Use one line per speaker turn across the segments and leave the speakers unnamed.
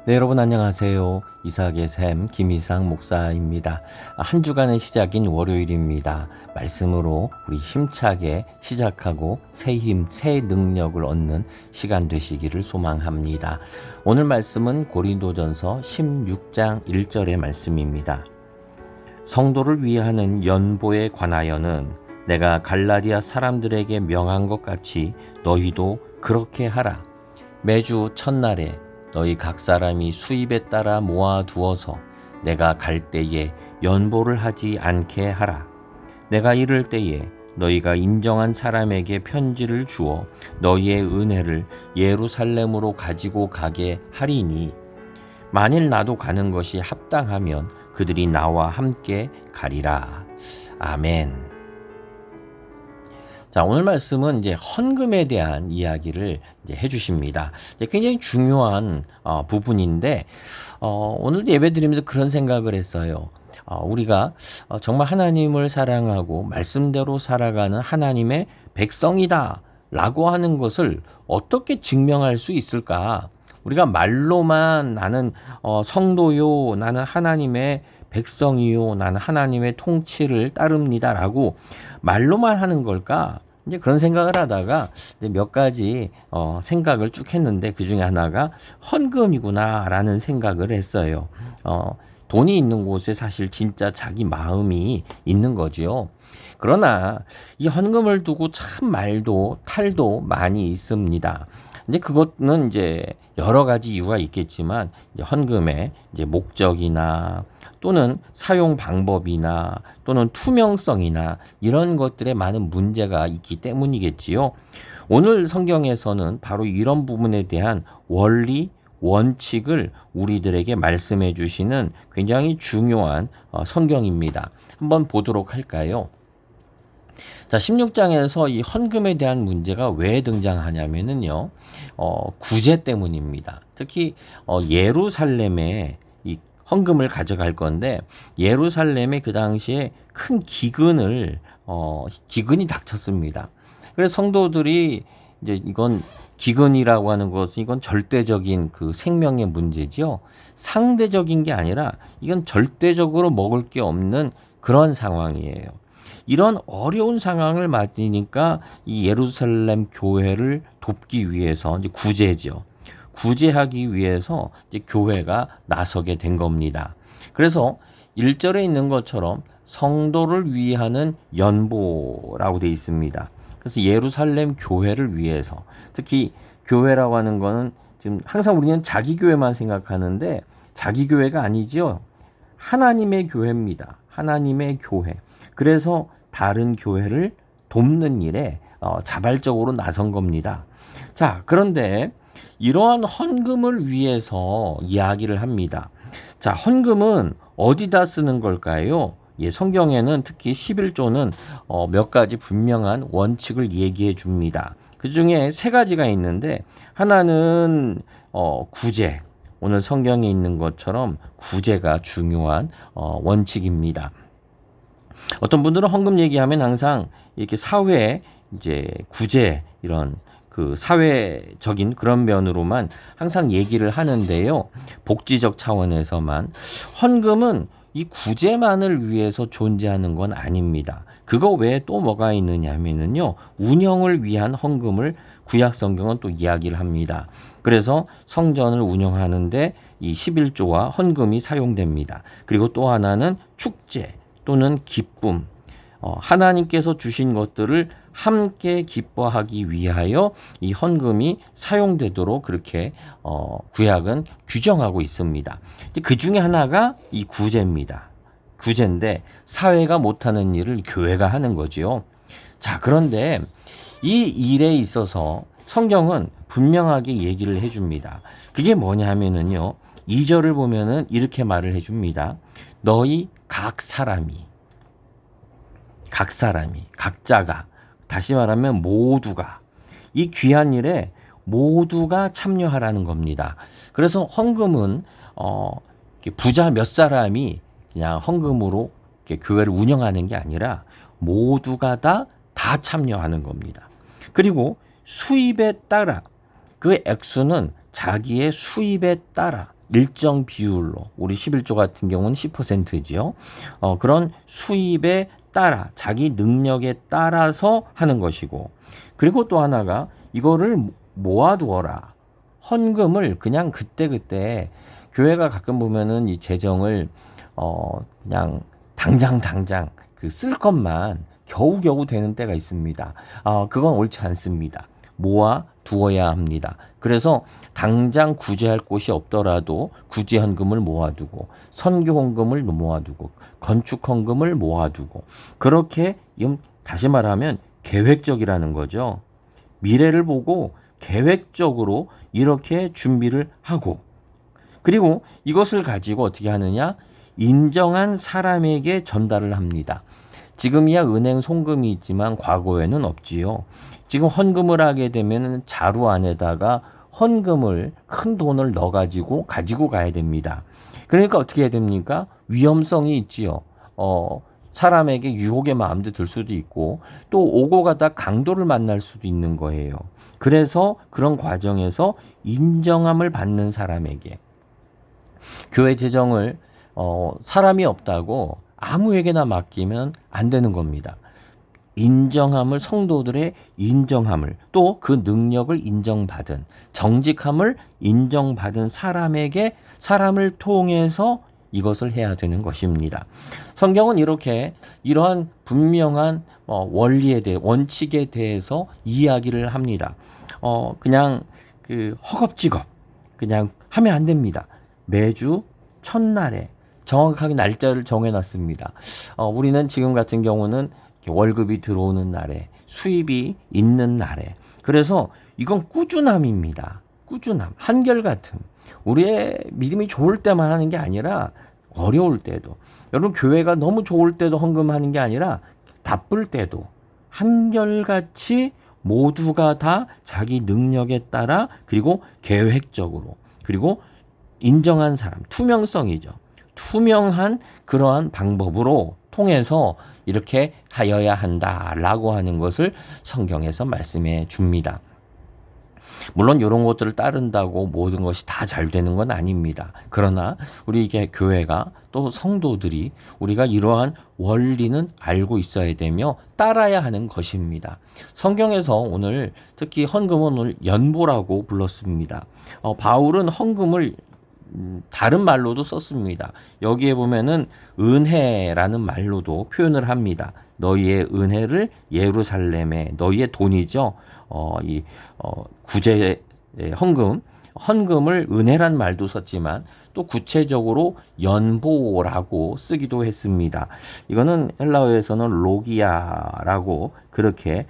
네, 여러분 안녕하세요. 이삭의 샘 김이삭 목사입니다. 한 주간의 시작인 월요일입니다. 말씀으로 우리 힘차게 시작하고 새 힘, 새 능력을 얻는 시간 되시기를 소망합니다. 오늘 말씀은 고린도전서 16장 1절의 말씀입니다. 성도를 위하는 연보에 관하여는 내가 갈라디아 사람들에게 명한 것 같이 너희도 그렇게 하라. 매주 첫날에 너희 각 사람이 수입에 따라 모아두어서 내가 갈 때에 연보를 하지 않게 하라. 내가 이를 때에 너희가 인정한 사람에게 편지를 주어 너희의 은혜를 예루살렘으로 가지고 가게 하리니 만일 나도 가는 것이 합당하면 그들이 나와 함께 가리라. 아멘. 자, 오늘 말씀은 이제 헌금에 대한 이야기를 이제 해주십니다. 이제 굉장히 중요한 부분인데, 오늘 예배드리면서 그런 생각을 했어요. 우리가 정말 하나님을 사랑하고 말씀대로 살아가는 하나님의 백성이다 라고 하는 것을 어떻게 증명할 수 있을까? 우리가 말로만 나는 성도요, 나는 하나님의 백성이요, 나는 하나님의 통치를 따릅니다 라고 말로만 하는 걸까? 이제 그런 생각을 하다가 이제 몇 가지 생각을 쭉 했는데 그 중에 하나가 헌금이구나라는 생각을 했어요. 돈이 있는 곳에 사실 진짜 자기 마음이 있는 거지요. 그러나 이 헌금을 두고 참 말도 탈도 많이 있습니다. 이제 그것은 이제 여러 가지 이유가 있겠지만 이제 헌금의 이제 목적이나 또는 사용 방법이나 또는 투명성이나 이런 것들에 많은 문제가 있기 때문이겠지요. 오늘 성경에서는 바로 이런 부분에 대한 원리, 원칙을 우리들에게 말씀해 주시는 굉장히 중요한 성경입니다. 한번 보도록 할까요? 자, 16장에서 이 헌금에 대한 문제가 왜 등장하냐면은요, 구제 때문입니다. 특히, 예루살렘에 이 헌금을 가져갈 건데, 예루살렘에 그 당시에 큰 기근이 닥쳤습니다. 그래서 성도들이 이제 이건 기근이라고 하는 것은 이건 절대적인 그 생명의 문제죠. 상대적인 게 아니라 이건 절대적으로 먹을 게 없는 그런 상황이에요. 이런 어려운 상황을 맞으니까 이 예루살렘 교회를 돕기 위해서 이제 구제죠. 구제하기 위해서 이제 교회가 나서게 된 겁니다. 그래서 1절에 있는 것처럼 성도를 위하는 연보라고 되어 있습니다. 그래서 예루살렘 교회를 위해서 특히 교회라고 하는 거는 지금 항상 우리는 자기 교회만 생각하는데 자기 교회가 아니죠. 하나님의 교회입니다. 하나님의 교회. 그래서 다른 교회를 돕는 일에 자발적으로 나선 겁니다. 자, 그런데 이러한 헌금을 위해서 이야기를 합니다. 자, 헌금은 어디다 쓰는 걸까요? 예, 성경에는 특히 11조는 몇 가지 분명한 원칙을 얘기해 줍니다. 그 중에 세 가지가 있는데 하나는 구제. 오늘 성경에 있는 것처럼 구제가 중요한 원칙입니다. 어떤 분들은 헌금 얘기하면 항상 이렇게 사회 이제 구제 이런 그 사회적인 그런 면으로만 항상 얘기를 하는데요. 복지적 차원에서만 헌금은 이 구제만을 위해서 존재하는 건 아닙니다. 그거 외에 또 뭐가 있느냐면요. 운영을 위한 헌금을 구약 성경은 또 이야기를 합니다. 그래서 성전을 운영하는데 이 11조와 헌금이 사용됩니다. 그리고 또 하나는 축제 또는 기쁨, 하나님께서 주신 것들을 함께 기뻐하기 위하여 이 헌금이 사용되도록 그렇게 구약은 규정하고 있습니다. 그 중에 하나가 이 구제입니다. 구제인데 사회가 못하는 일을 교회가 하는 거지요. 자, 그런데 이 일에 있어서 성경은 분명하게 얘기를 해줍니다. 그게 뭐냐 하면은요. 2절을 보면은 이렇게 말을 해줍니다. 너희 각 사람이, 각자가, 다시 말하면 모두가, 이 귀한 일에 모두가 참여하라는 겁니다. 그래서 헌금은, 부자 몇 사람이 그냥 헌금으로 교회를 운영하는 게 아니라 모두가 다 참여하는 겁니다. 그리고 수입에 따라, 그 액수는 자기의 수입에 따라 일정 비율로 우리 11조 같은 경우는 10%지요. 그런 수입에 따라 자기 능력에 따라서 하는 것이고 그리고 또 하나가 이거를 모아두어라. 헌금을 그냥 그때그때 교회가 가끔 보면은 이 재정을 그냥 당장 그 쓸 것만 겨우겨우 되는 때가 있습니다. 그건 옳지 않습니다. 모아 두어야 합니다. 그래서 당장 구제할 곳이 없더라도 구제 헌금을 모아두고 선교 헌금을 모아두고 건축 헌금을 모아두고 그렇게 다시 말하면 계획적이라는 거죠. 미래를 보고 계획적으로 이렇게 준비를 하고 그리고 이것을 가지고 어떻게 하느냐? 인정한 사람에게 전달을 합니다. 지금이야 은행 송금이 있지만 과거에는 없지요. 지금 헌금을 하게 되면 자루 안에다가 헌금을 큰 돈을 넣어가지고 가지고 가야 됩니다. 그러니까 어떻게 해야 됩니까? 위험성이 있지요. 사람에게 유혹의 마음도 들 수도 있고 또 오고 가다 강도를 만날 수도 있는 거예요. 그래서 그런 과정에서 인정함을 받는 사람에게 교회 재정을 사람이 없다고 아무에게나 맡기면 안 되는 겁니다. 인정함을 성도들의 인정함을 또 그 능력을 인정받은 정직함을 인정받은 사람에게 사람을 통해서 이것을 해야 되는 것입니다. 성경은 이렇게 이러한 분명한 원리에 대해 원칙에 대해서 이야기를 합니다. 그냥 그 허겁지겁 그냥 하면 안 됩니다. 매주 첫날에 정확하게 날짜를 정해놨습니다. 우리는 지금 같은 경우는 월급이 들어오는 날에 수입이 있는 날에 그래서 이건 꾸준함입니다. 꾸준함, 한결같음. 우리의 믿음이 좋을 때만 하는 게 아니라 어려울 때도 여러분 교회가 너무 좋을 때도 헌금하는 게 아니라 바쁠 때도 한결같이 모두가 다 자기 능력에 따라 그리고 계획적으로 그리고 인정한 사람, 투명성이죠. 투명한 그러한 방법으로 통해서 이렇게 하여야 한다라고 하는 것을 성경에서 말씀해 줍니다. 물론 이런 것들을 따른다고 모든 것이 다 잘 되는 건 아닙니다. 그러나 우리 이게 교회가 또 성도들이 우리가 이러한 원리는 알고 있어야 되며 따라야 하는 것입니다. 성경에서 오늘 특히 헌금은 오늘 연보라고 불렀습니다. 바울은 헌금을 다른 말로도 썼습니다. 여기에 보면은 은혜라는 말로도 표현을 합니다. 너희의 은혜를 예루살렘에 너희의 돈이죠. 구제 헌금을 은혜란 말도 썼지만 또 구체적으로 연보라고 쓰기도 했습니다. 이거는 헬라어에서는 로기아라고 그렇게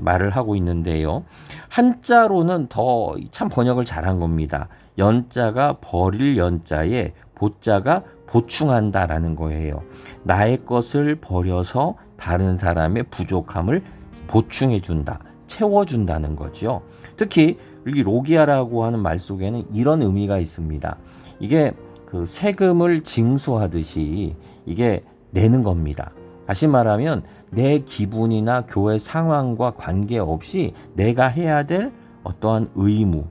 말을 하고 있는데요. 한자로는 더 참 번역을 잘한 겁니다. 연자가 버릴 연자에 보자가 보충한다라는 거예요. 나의 것을 버려서 다른 사람의 부족함을 보충해준다, 채워준다는 거죠. 특히 여기 로기아라고 하는 말 속에는 이런 의미가 있습니다. 이게 그 세금을 징수하듯이 이게 내는 겁니다. 다시 말하면 내 기분이나 교회 상황과 관계없이 내가 해야 될 어떠한 의무,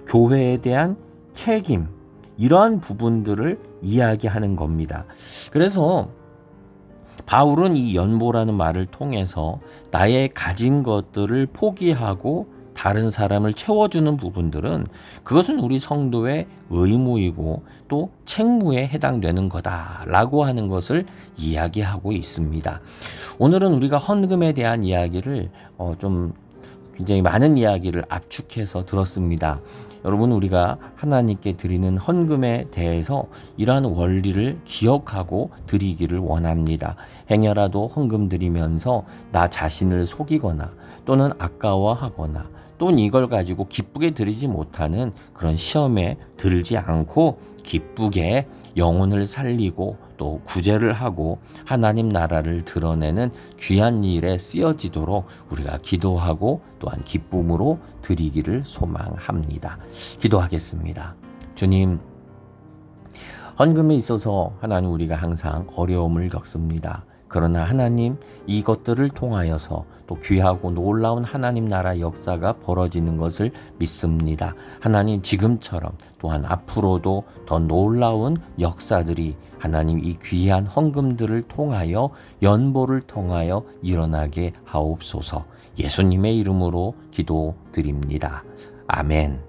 교회에 대한 책임, 이러한 부분들을 이야기하는 겁니다. 그래서 바울은 이 연보라는 말을 통해서 나의 가진 것들을 포기하고 다른 사람을 채워주는 부분들은 그것은 우리 성도의 의무이고 또 책무에 해당되는 거다라고 하는 것을 이야기하고 있습니다. 오늘은 우리가 헌금에 대한 이야기를 좀 굉장히 많은 이야기를 압축해서 들었습니다. 여러분 우리가 하나님께 드리는 헌금에 대해서 이러한 원리를 기억하고 드리기를 원합니다. 행여라도 헌금 드리면서 나 자신을 속이거나 또는 아까워하거나 또는 이걸 가지고 기쁘게 드리지 못하는 그런 시험에 들지 않고 기쁘게 영혼을 살리고 또 구제를 하고 하나님 나라를 드러내는 귀한 일에 쓰여지도록 우리가 기도하고 또한 기쁨으로 드리기를 소망합니다. 기도하겠습니다. 주님, 헌금에 있어서 하나님 우리가 항상 어려움을 겪습니다. 그러나 하나님, 이것들을 통하여서 또 귀하고 놀라운 하나님 나라 역사가 벌어지는 것을 믿습니다. 하나님, 지금처럼 또한 앞으로도 더 놀라운 역사들이 하나님 이 귀한 헌금들을 통하여 연보를 통하여 일어나게 하옵소서. 예수님의 이름으로 기도드립니다. 아멘.